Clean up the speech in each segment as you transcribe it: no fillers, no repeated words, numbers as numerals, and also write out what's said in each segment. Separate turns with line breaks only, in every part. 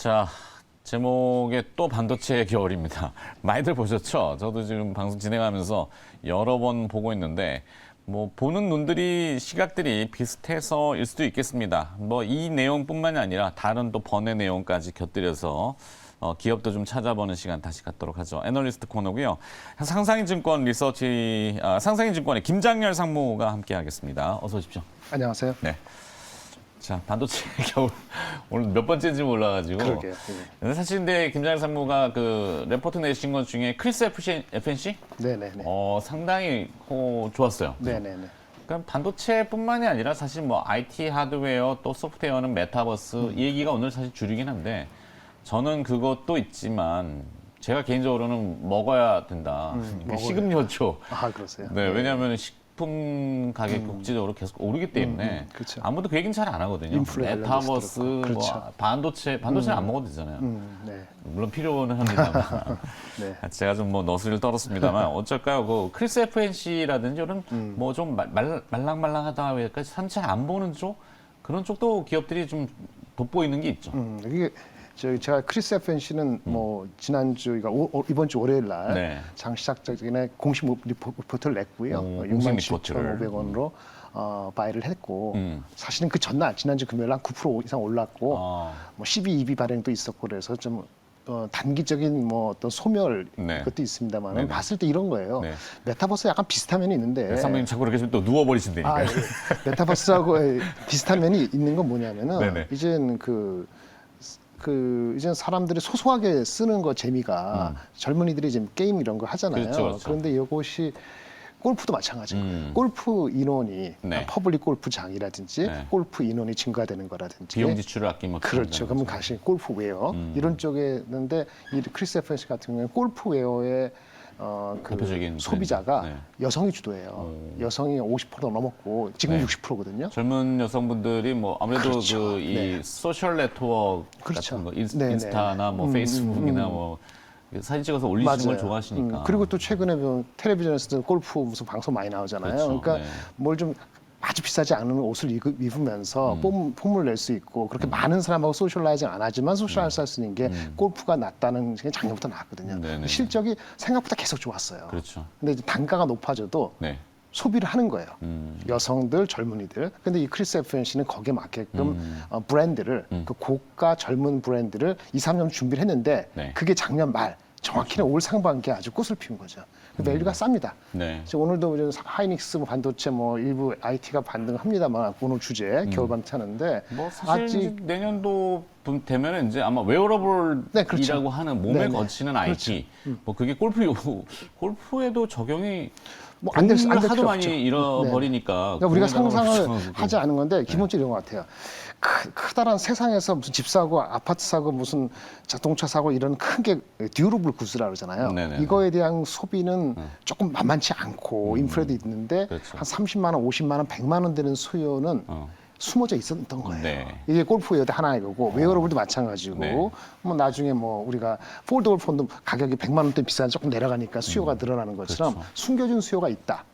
자, 제목에 또 반도체의 겨울입니다. 많이들 보셨죠? 저도 지금 방송 진행하면서 여러 번 보고 있는데 뭐 보는 눈들이 시각들이 비슷해서일 수도 있겠습니다. 뭐 이 내용뿐만이 아니라 다른 또 번외 내용까지 곁들여서 기업도 좀 찾아보는 시간 다시 갖도록 하죠. 애널리스트 코너고요. 상상인증권 리서치, 상상인증권의 김장렬 상무가 함께하겠습니다. 어서 오십시오.
안녕하세요.
네. 자, 반도체 겨울 오늘 몇 번째인지 몰라가지고.
그러게요.
근데 사실 근데 김장렬 상무가 그 레포트 내신 것 중에 크리스 FNC?
네네네.
상당히 좋았어요.
네네네.
그러니까 반도체뿐만이 아니라 사실 뭐 IT 하드웨어 또 소프트웨어는 메타버스 이 얘기가 오늘 사실 주류긴 한데 저는 그것도 있지만 제가 개인적으로는 먹어야 된다. 그러니까 식음료죠.
아, 그러세요?
네, 왜냐하면 식품 가격이 국제적으로 계속 오르기 때문에
그렇죠.
아무도 그 얘기는 잘 안 하거든요.
인플레
메타버스,
그렇죠.
뭐 반도체는 안 먹어도 되잖아요.
네.
물론 필요는 합니다만.
네.
제가 좀 뭐 너스를 떨었습니다만 어쩔까요? 그 크리스 FNC라든지 이런 뭐 좀 말랑말랑하다 할까 잘 안 보는 쪽 그런 쪽도 기업들이 좀 돋보이는 게 있죠.
이게 제가 크리스 FNC는 뭐 지난주, 그러니까 이번 주 월요일 날
네.
장 시작 전에 공식 리포트를 냈고요.
공식 리포트를.
67,500원으로 바이를 했고 사실은 그 전날 지난주 금요일 날 9% 이상 올랐고 뭐 12, 2비 발행도 있었고 그래서 좀 단기적인 뭐 어떤 소멸
네.
것도 있습니다만
네네.
봤을 때 이런 거예요.
네.
메타버스 약간 비슷한 면이 있는데
상무님 자꾸 그렇게 또 누워버리신다니까요.
아, 예. 메타버스하고 비슷한 면이 있는 건 뭐냐면은
네네.
이제는 이제 사람들이 소소하게 쓰는 거 재미가 젊은이들이 지금 게임 이런 거 하잖아요.
그렇죠.
그런데 이것이 골프도 마찬가지고 골프 인원이
네.
퍼블릭 골프장이라든지
네.
골프 인원이 증가되는 거라든지
비용 지출을 아끼면
그렇죠. 그러면 가시 골프웨어 이런 쪽에 있는데 이 크리스 FNC 같은 경우는 골프웨어의
대표적인
소비자가
브랜드. 네.
여성이 주도해요. 여성이 50% 넘었고 지금
네.
60%거든요.
젊은 여성분들이 뭐 아무래도
그렇죠.
그 이
네.
소셜 네트워크
그렇죠.
같은 거
네네.
인스타나 뭐 페이스북이나 뭐 사진 찍어서 올리시는 걸
맞아요.
좋아하시니까.
그리고 또 최근에 보면 텔레비전에서도 골프 무슨 방송 많이 나오잖아요.
그렇죠.
그러니까
네.
뭘 좀 아주 비싸지 않은 옷을 입으면서 폼을 낼 수 있고 그렇게 많은 사람하고 소셜라이징 안 하지만 소셜라이징 할 수 있는 게 골프가 낫다는 게 작년부터 나왔거든요.
네네네.
실적이 생각보다 계속 좋았어요.
그렇죠.
근데 이제 단가가 높아져도
네.
소비를 하는 거예요. 여성들, 젊은이들. 근데 이 크리스 FNC는 거기에 맞게끔 브랜드를 그 고가 젊은 브랜드를 2, 3년 준비를 했는데
네.
그게 작년 말 정확히는 올 상반기에 아주 꽃을 피운 거죠. 그 밸류가 쌉니다.
네.
그래서 오늘도 하이닉스 뭐 반도체 뭐 일부 IT가 반등합니다만 오늘 주제 겨울 반도체 하는데
뭐 사실
아직
이제 내년도 되면은 이제 아마 웨어러블이라고
네, 그렇죠.
하는 몸에
네네.
거치는 IT 뭐 그게 골프에도 적용이
뭐 안 될
돈을 하도
필요
많이
없죠.
잃어버리니까
그러니까 우리가
돈에다가
상상을
붙여가지고.
하지 않은 건데 기본적으로 이런 것 같아요. 크다란 세상에서 무슨 집 사고 아파트 사고 무슨 자동차 사고 이런 큰 게 듀러블 구스라 그러잖아요.
네네네.
이거에 대한 소비는 조금 만만치 않고 인플레도 있는데
그렇죠.
한 30만 원, 50만 원, 100만 원 되는 수요는 숨어져 있었던 거예요.
네.
이게 골프웨어도 하나의 거고 웨어러블도 마찬가지고
네.
뭐 나중에 뭐 우리가 폴더블 폰도 가격이 100만 원대 비싸 조금 내려가니까 수요가 늘어나는 것처럼
그렇죠.
숨겨진 수요가 있다.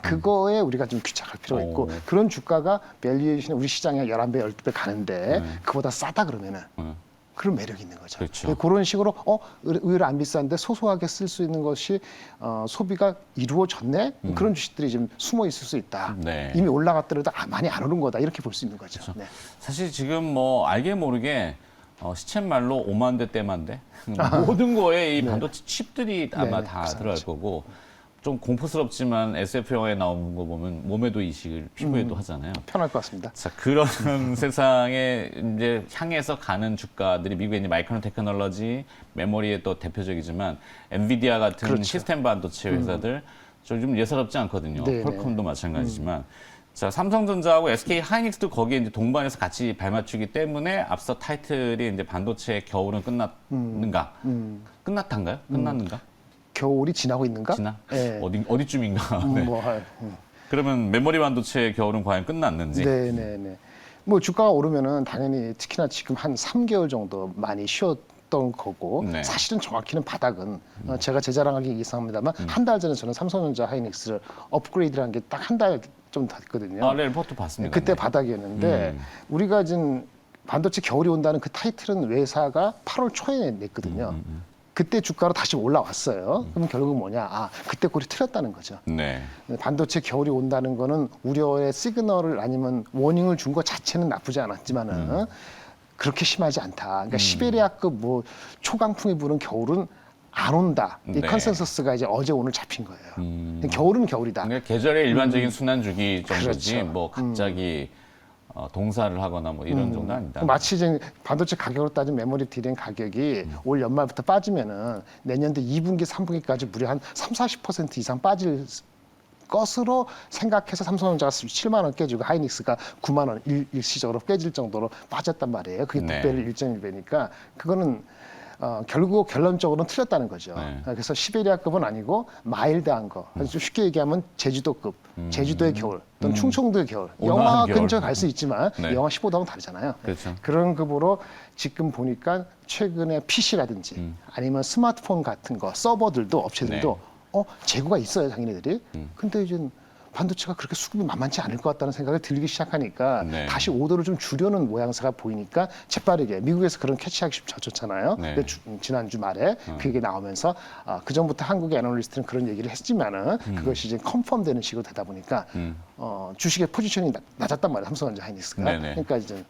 그거에 우리가 좀 귀착할 필요가 있고 그런 주가가 밸류에이션이 우리 시장에 11배, 12배 가는데 그보다 싸다 그러면은 그런 매력이 있는 거죠.
그렇죠.
그런 식으로 의외로 안 비싼데 소소하게 쓸 수 있는 것이 소비가 이루어졌네? 그런 주식들이 지금 숨어 있을 수 있다.
네.
이미 올라갔더라도 많이 안 오른 거다. 이렇게 볼 수 있는 거죠. 네.
사실 지금 뭐 알게 모르게 시쳇말로 5만 대, 떼만 대 모든 거에 이 반도체 칩들이 아마
네,
다
그렇죠.
들어갈 거고 좀 공포스럽지만 SF 영화에 나오는 거 보면 몸에도 이식을 피부에도 하잖아요.
편할 것 같습니다.
자, 그런 세상에 이제 향해서 가는 주가들이 미국의 이제 마이크론 테크놀로지, 메모리의 또 대표적이지만 엔비디아 같은
그렇죠.
시스템 반도체 회사들 좀 예사롭지 않거든요.
네네.
퀄컴도 마찬가지지만. 자, 삼성전자하고 SK 하이닉스도 거기에 이제 동반해서 같이 발맞추기 때문에 앞서 타이틀이 이제 반도체의 겨울은 끝났는가? 끝났단가요? 끝났는가?
겨울이 지나고 있는가?
지나?
네.
어디쯤인가? 네.
뭐,
그러면 메모리 반도체의 겨울은 과연 끝났는지?
네네네. 뭐 주가가 오르면은 당연히 특히나 지금 한 3개월 정도 많이 쉬었던 거고
네.
사실은 정확히는 바닥은 제가 제 자랑하기 이상합니다만 한 달 전에 저는 삼성전자 하이닉스를 업그레이드한 게 딱 한 달 좀 됐거든요.
네, 리포트 봤습니다.
그때
네.
바닥이었는데 우리가 지금 반도체 겨울이 온다는 그 타이틀은 회사가 8월 초에 냈거든요. 그때 주가로 다시 올라왔어요. 그럼 결국은 뭐냐? 아, 그때 꼴이 틀렸다는 거죠.
네.
반도체 겨울이 온다는 거는 우려의 시그널을 아니면 워닝을 준 것 자체는 나쁘지 않았지만은 그렇게 심하지 않다. 그러니까 시베리아급 뭐 초강풍이 부는 겨울은 안 온다. 이
네.
컨센서스가 이제 어제 오늘 잡힌 거예요. 겨울은 겨울이다.
그러니까 계절의 일반적인 순환 주기 정도지
그렇죠.
뭐 갑자기 동사를 하거나 뭐 이런 정도 아니다.
마치 이제 반도체 가격으로 따지면 메모리 디램 가격이 올 연말부터 빠지면은 내년도 2분기, 3분기까지 무려 한 30-40% 이상 빠질 것으로 생각해서 삼성전자가 7만 원 깨지고 하이닉스가 9만 원 일시적으로 깨질 정도로 빠졌단 말이에요. 그게
네.
6배를 1.1배니까 그거는 결국 결론적으로는 틀렸다는 거죠.
네.
그래서 시베리아급은 아니고 마일드한 거. 좀 쉽게 얘기하면 제주도급, 제주도의 겨울 또는 충청도의 겨울.
온화한
영하
겨울.
근처 갈 수 있지만
네.
영하 15도하고는 다르잖아요.
그렇죠.
그런 급으로 지금 보니까 최근에 PC라든지 아니면 스마트폰 같은 거 서버들도 업체들도 재고가 있어요, 자기네들이. 근데 이제 반도체가 그렇게 수급이 만만치 않을 것 같다는 생각이 들기 시작하니까
네.
다시 오더를 좀 주려는 모양새가 보이니까 재빠르게 미국에서 그런 캐치하기 쉽졌잖아요.
네.
근데 지난주 말에 그게 나오면서 그 전부터 한국의 애널리스트는 그런 얘기를 했지만은 그것이 이제 컨펌되는 식으로 되다 보니까 주식의 포지션이 낮았단 말이에요. 삼성전자 하이닉스가.
네네.
그러니까 이제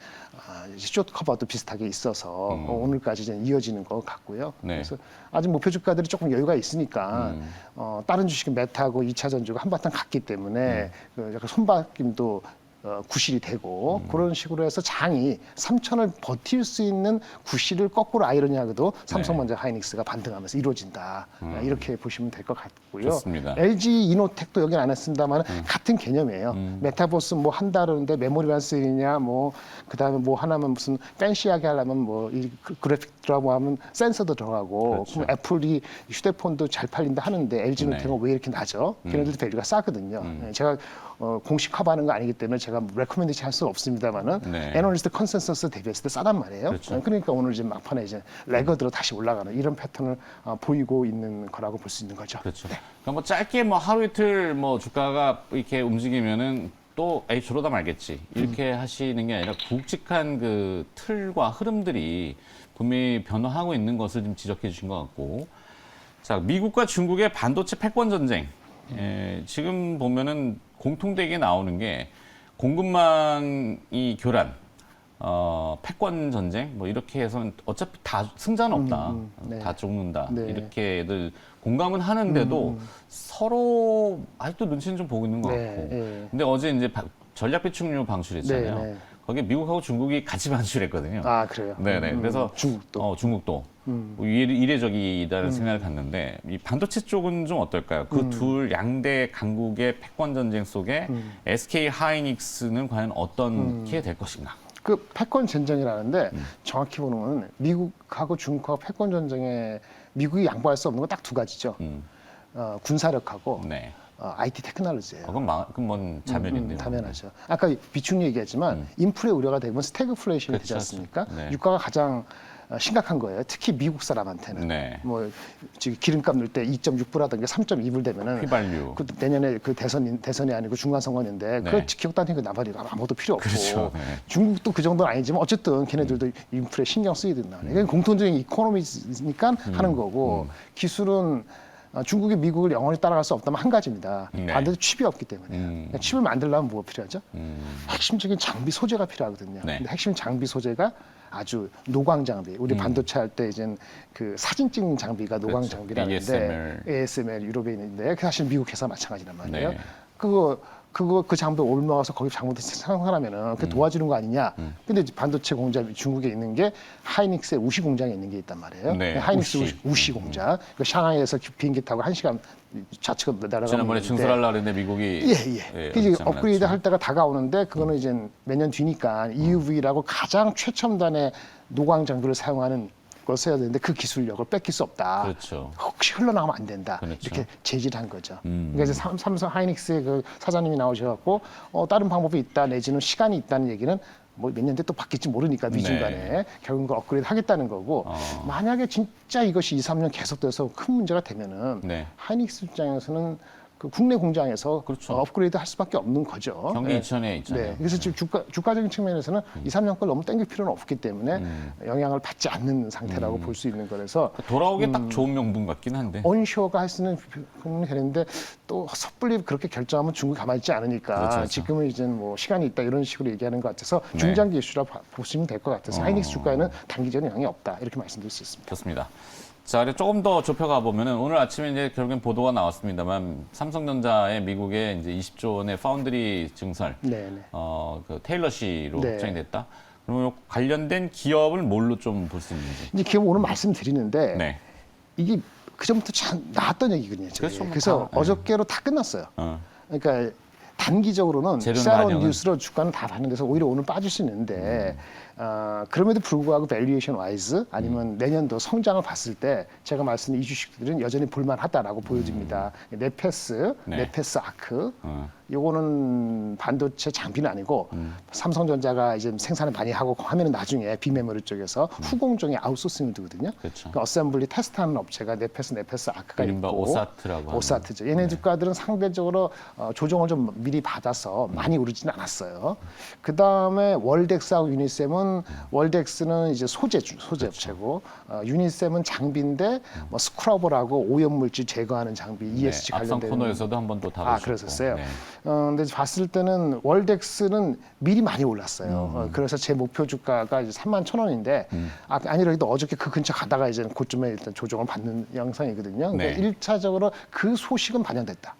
숏 커버도 비슷하게 있어서 오늘까지 이제 이어지는 것 같고요.
네.
그래서 아직 목표 주가들이 조금 여유가 있으니까 다른 주식은 메타하고 2차 전주가 한바탕 갔기 때문에 그 약간 손바뀜도 구실이 되고 그런 식으로 해서 장이 3천을 버틸 수 있는 구실을 거꾸로 아이러니하게도 삼성전자 하이닉스가 반등하면서 이루어진다. 이렇게 보시면 될 것 같고요.
좋습니다.
LG 이노텍도 여기는 안 했습니다만 같은 개념이에요. 메타버스 뭐 한다는데 메모리만 쓰이냐 뭐 그다음에 뭐 하나만 무슨 팬시하게 하려면 뭐 이 그래픽 들어가고 하면 센서도 들어가고
그렇죠.
그럼 애플이 휴대폰도 잘 팔린다 하는데 LG 이노텍은 왜 이렇게 낮죠? 걔네들도 밸류가 싸거든요. 제가 공식 커버하는 거 아니기 때문에 제가 레코멘데이션 할 수는 없습니다만은
네.
애널리스트 컨센서스 대비했을 때 싸단 말이에요.
그렇죠.
그러니까 오늘 이제 막판에 이제 레거드로 다시 올라가는 이런 패턴을 보이고 있는 거라고 볼 수 있는 거죠.
그렇죠. 그러니까 뭐 짧게 뭐 하루 이틀 뭐 주가가 이렇게 움직이면은 또 에이 저러다 말겠지 이렇게 하시는 게 아니라 굵직한 그 틀과 흐름들이 분명히 변화하고 있는 것을 좀 지적해 주신 것 같고, 자 미국과 중국의 반도체 패권 전쟁. 지금 보면은 공통되게 나오는 게 공급망이 교란, 패권 전쟁 뭐 이렇게 해서는 어차피 다 승자는 없다,
네.
다 죽는다
네.
이렇게들 공감은 하는데도 서로 아직도 눈치는 좀 보고 있는 것
네,
같고.
네.
근데 어제 이제 전략 배출료 방출했잖아요.
네, 네.
거기에 미국하고 중국이 같이 방출했거든요.
아 그래요.
네네. 그래서
중국도.
중국도 뭐 이례적이다는 생각을 갖는데 이 반도체 쪽은 좀 어떨까요? 그 둘 양대 강국의 패권 전쟁 속에 SK 하이닉스는 과연 어떻게 될 것인가?
그 패권 전쟁이라는데 정확히 보면 미국하고 중국하고 패권 전쟁에 미국이 양보할 수 없는 건 딱 두 가지죠. 군사력하고
네.
IT 테크놀로지예요.
그건 뭔 자멸인데요.
당연하죠. 아까 비축 얘기했지만 인플레 우려가 되면 스태그플레이션이 되지
그렇죠.
않습니까?
네.
유가가 가장 심각한 거예요. 특히 미국 사람한테는.
네.
뭐 지금 기름값 넣을 때 2.6불 하던 게 3.2불 되면은
휘발유.
그 내년에 그 대선이 아니고 중간 선거인데
네.
그걸 지켰다는 게 나발이 아무도 필요 없고
그렇죠. 네.
중국도 그 정도는 아니지만 어쨌든 걔네들도 인플레 신경 쓰이든다. 이게 공통적인 이코노미니까 하는 거고 기술은 중국이 미국을 영원히 따라갈 수 없다면 한 가지입니다.
네.
반대로 칩이 없기 때문에. 그러니까 칩을 만들려면 뭐가 필요하죠? 핵심적인 장비 소재가 필요하거든요.
네.
근데 핵심 장비 소재가 아주 노광 장비. 우리 반도체 할 때 이제 그 사진 찍는 장비가 노광
그렇죠.
장비라는데 ASML 유럽에 있는데 사실 미국 회사 마찬가지란 말이에요.
네.
그 장비 올라가서 거기 장비를 생산하면은 그 도와주는 거 아니냐. 근데 이제 반도체 공장 중국에 있는 게 하이닉스의 우시 공장에 있는 게 있단 말이에요.
네,
하이닉스 우시 공장. 그 샹하이에서 비행기 타고 1시간 좌측으로 날아가는
지난번에
건데
증설하려고 했는데 미국이
예. 그 이제 업그레이드 할 때가 다가오는데 그거는 이제 몇 년 뒤니까 EUV라고 가장 최첨단의 노광 장비를 사용하는 걸 써야 되는데 그 기술력을 뺏길 수 없다.
그렇죠.
혹시 흘러나가면 안 된다.
그렇죠.
이렇게 제지를 한 거죠. 그러니까 이제 삼성 하이닉스의 그 사장님이 나오셔갖고 다른 방법이 있다 내지는 시간이 있다는 얘기는 뭐 몇 년 뒤에 또 바뀔지 모르니까 미중간에
네.
결국은 그걸 업그레이드 하겠다는 거고 만약에 진짜 이것이 2, 3년 계속돼서 큰 문제가 되면은
네.
하이닉스 입장에서는 그 국내 공장에서
그렇죠.
업그레이드 할 수밖에 없는 거죠.
경기
네.
이천에 있잖아요.
네. 그래서 지금 주가적인 측면에서는 2, 3년 걸 너무 땡길 필요는 없기 때문에 영향을 받지 않는 상태라고 볼 수 있는 거라서
돌아오기 딱 좋은 명분 같긴 한데.
온쇼가 할 수 있는 부분이 되는데 또 섣불리 그렇게 결정하면 중국이 가만히 있지 않으니까
그렇죠, 그렇죠.
지금은 이제 뭐 시간이 있다 이런 식으로 얘기하는 것 같아서
네.
중장기 이슈라 보시면 될 것 같아서 하이닉스 주가에는 단기적인 영향이 없다 이렇게 말씀드릴 수 있습니다.
좋습니다. 자, 그리고 조금 더 좁혀가 보면은 오늘 아침에 이제 결국엔 보도가 나왔습니다만 삼성전자의 미국의 이제 20조 원의 파운드리 증설,
네네.
그 테일러 씨로
네.
확정이 됐다. 그러면 관련된 기업을 뭘로 좀 볼 수 있는지.
이제 기업 오늘 말씀드리는데
네.
이게 그 전부터 참 나왔던 얘기거든요.
그렇죠, 뭐
그래서
다,
어저께로 다 끝났어요.
어.
단기적으로는
재료는
새로운
반영은.
뉴스로 주가는 다 반영돼서 오히려 오늘 빠질 수 있는데 그럼에도 불구하고 밸류에이션 와이즈 아니면 내년도 성장을 봤을 때 제가 말씀드린 이 주식들은 여전히 볼만하다라고 보여집니다. 네페스,
네.
네페스 아크
어.
요거는 반도체 장비는 아니고 삼성전자가 이제 생산을 많이 하고 하면은 나중에 비메모리 쪽에서 후공정에 아웃소싱을 두거든요.
그렇죠.
그 어셈블리 테스트하는 업체가 네페스 아크가
이른바
있고
오사트라고 하는.
오사트죠. 얘네 주가들은 상대적으로 조정을 좀 미리 받아서 많이 오르지는 않았어요. 그 다음에 월덱스하고 유니셈은 월덱스는 이제 소재 업체고 유니셈은 장비인데 뭐 스크러버라고 오염물질 제거하는 장비 ESG
네, 앞선
관련된
코너에서도 한번 또 다루셨고.
그랬었어요.
네.
근데 봤을 때는 월덱스는 미리 많이 올랐어요. 그래서 제 목표 주가가 이제 31,000원인데 아니라도 어저께 그 근처 가다가 이제 고점에 일단 조정을 받는 양상이거든요. 그러니까
네.
일차적으로 그 소식은 반영됐다.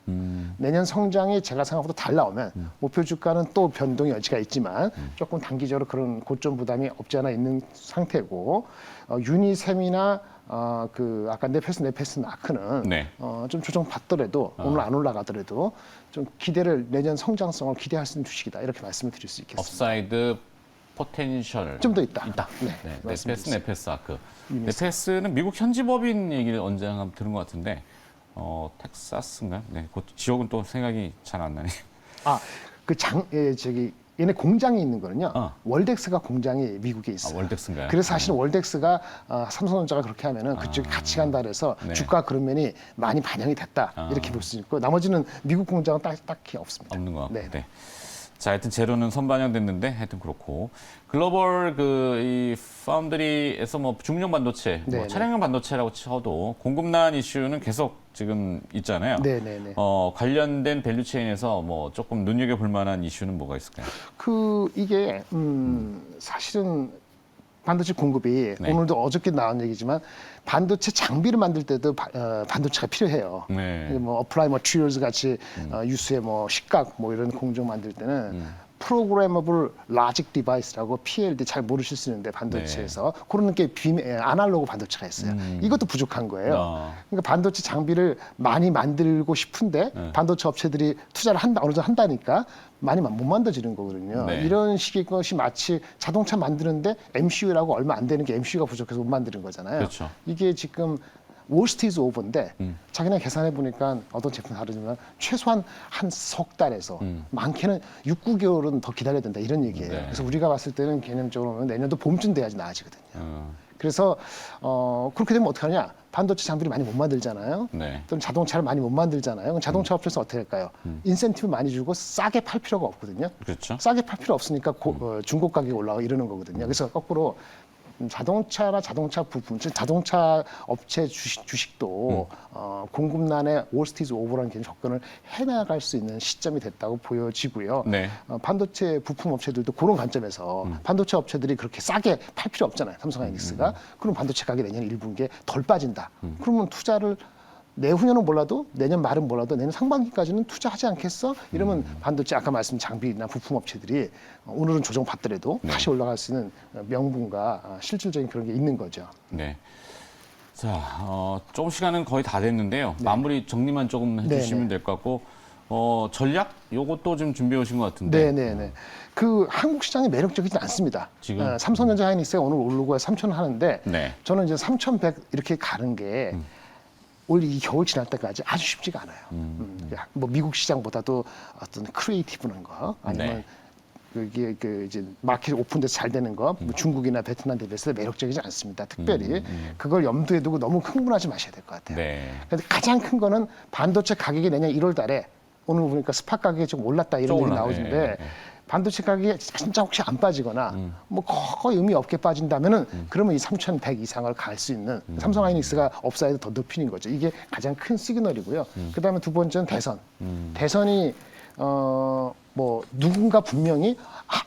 내년 성장이 제가 생각보다 잘 나오면 목표 주가는 또 변동의 여지가 있지만 조금 단기적으로 그런 고점 부담이 없지 않아 있는 상태고 유니셈이나 그 아까 네페스 아크는
네.
좀 조정 받더라도 오늘 안 올라가더라도 좀 기대를 내년 성장성을 기대할 수 있는 주식이다 이렇게 말씀을 드릴 수 있겠습니다.
업사이드 포텐셜
좀 더 있다.
있다.
네,
네.
말씀드릴
네페스 아크. 네페스는 미국 현지 법인 얘기를 언제 한번 들은 것 같은데 텍사스인가? 네. 그 지역은 또 생각이 잘 안 나네요.
얘네 공장이 있는 거는요.
어.
월덱스가 공장이 미국에 있어요.
월덱스인가요?
그래서 사실은 월덱스가 삼성전자가 그렇게 하면은 그쪽에 같이 간다 그래서
네.
주가 그런 면이 많이 반영이 됐다 이렇게 볼 수 있고 나머지는 미국 공장은 딱히 없습니다.
없는 것 같고.
네.
네. 자, 하여튼 재료는 선반영됐는데 하여튼 그렇고 글로벌 이 파운드리에서 뭐 중용 반도체, 뭐
네,
차량용 반도체라고 쳐도 공급난 이슈는 계속 지금 있잖아요.
네네네.
관련된 밸류체인에서 뭐 조금 눈여겨볼 만한 이슈는 뭐가 있을까요?
이게 사실은 반도체 공급이
네.
오늘도 어저께 나온 얘기지만 반도체 장비를 만들 때도 반도체가 필요해요.
네.
뭐 어플라이 머티리얼즈 같이 유수의 뭐 식각 뭐 이런 공정 만들 때는 프로그래머블 라직 디바이스라고 PLD 잘 모르실 수 있는데 반도체에서
네.
그런 게 아날로그 반도체가 있어요. 이것도 부족한 거예요. 그러니까 반도체 장비를 많이 만들고 싶은데
네.
반도체 업체들이 투자를 어느 정도 한다니까 많이 못 만들어지는 거거든요.
네.
이런 식의 것이 마치 자동차 만드는데 MCU라고 얼마 안 되는 게 MCU가 부족해서 못 만드는 거잖아요.
그렇죠.
이게 지금 월스트리트 오버인데 자기네 계산해 보니까 어떤 제품 다르지만 최소한 한 석 달에서 많게는 6, 9개월은 더 기다려야 된다 이런 얘기예요.
네.
그래서 우리가 봤을 때는 개념적으로 보면 내년도 봄쯤 돼야지 나아지거든요.
어,
그래서 그렇게 되면 어떻게 하냐? 반도체 장비를 많이 못 만들잖아요.
네.
또는 자동차를 많이 못 만들잖아요. 그럼 자동차 업체에서 어떻게 할까요? 인센티브 많이 주고 싸게 팔 필요가 없거든요.
그렇죠.
싸게 팔 필요 없으니까 중고 가격이 올라가 이러는 거거든요. 그래서 거꾸로 자동차나 자동차 부품, 즉 자동차 업체 주식도 공급난에 월스트리트 오버라는 개념 접근을 해나갈 수 있는 시점이 됐다고 보여지고요.
네.
반도체 부품 업체들도 그런 관점에서 반도체 업체들이 그렇게 싸게 팔 필요 없잖아요. 삼성하이닉스가. 그럼 반도체 가격이 내년 1분기에 덜 빠진다. 그러면 투자를 내후년은 몰라도 내년 말은 몰라도 내년 상반기까지는 투자하지 않겠어? 이러면 반도체 아까 말씀 장비나 부품 업체들이 오늘은 조정 받더라도 다시 올라갈 수 있는 명분과 실질적인 그런 게 있는 거죠.
네. 자, 조금 시간은 거의 다 됐는데요. 마무리 정리만 조금 해주시면 될 것 같고, 전략 요것도 좀 준비해 오신 것 같은데.
네네네. 그 한국 시장이 매력적이지 않습니다.
지금?
삼성전자 하이닉스가 오늘 오르고 3,000 하는데
네.
저는 이제 3,100 이렇게 가는 게 올 이 겨울 지날 때까지 아주 쉽지가 않아요. 뭐 미국 시장보다도 어떤 크리에이티브한 거 아니면 그게 이제 마켓 오픈돼서 잘 되는 거, 뭐 중국이나 베트남 대비해서 매력적이지 않습니다. 특별히 그걸 염두에 두고 너무 흥분하지 마셔야 될 것 같아요.
네.
근데 가장 큰 거는 반도체 가격이 내년 1월달에 오늘 보니까 스팟 가격이 좀 올랐다 이런 얘기 나오는데 반도체 가격이 진짜 혹시 안 빠지거나 뭐 거의 의미 없게 빠진다면은 그러면 이 3,100 이상을 갈 수 있는 삼성하이닉스가 업사이드 더 높이는 거죠. 이게 가장 큰 시그널이고요. 그다음에 두 번째는 대선. 대선이 뭐 누군가 분명히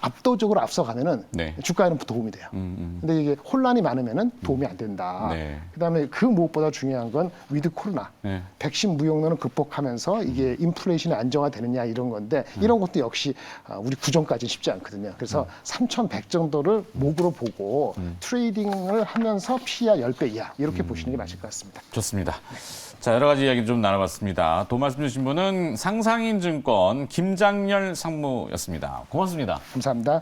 압도적으로 앞서가면은
네.
주가에는 도움이 돼요. 근데 이게 혼란이 많으면은 도움이 안 된다.
네.
그다음에 그 무엇보다 중요한 건 위드 코로나.
네.
백신 무용론을 극복하면서 이게 인플레이션이 안정화되느냐 이런 건데 이런 것도 역시 우리 구정까지는 쉽지 않거든요. 그래서 3,100 정도를 목으로 보고 트레이딩을 하면서 PER 10배 이하 이렇게 보시는 게 맞을 것 같습니다.
좋습니다. 자, 여러 가지 이야기 좀 나눠봤습니다. 도 말씀 주신 분은 상상인증권 김장렬 상무였습니다. 고맙습니다.
감사합니다.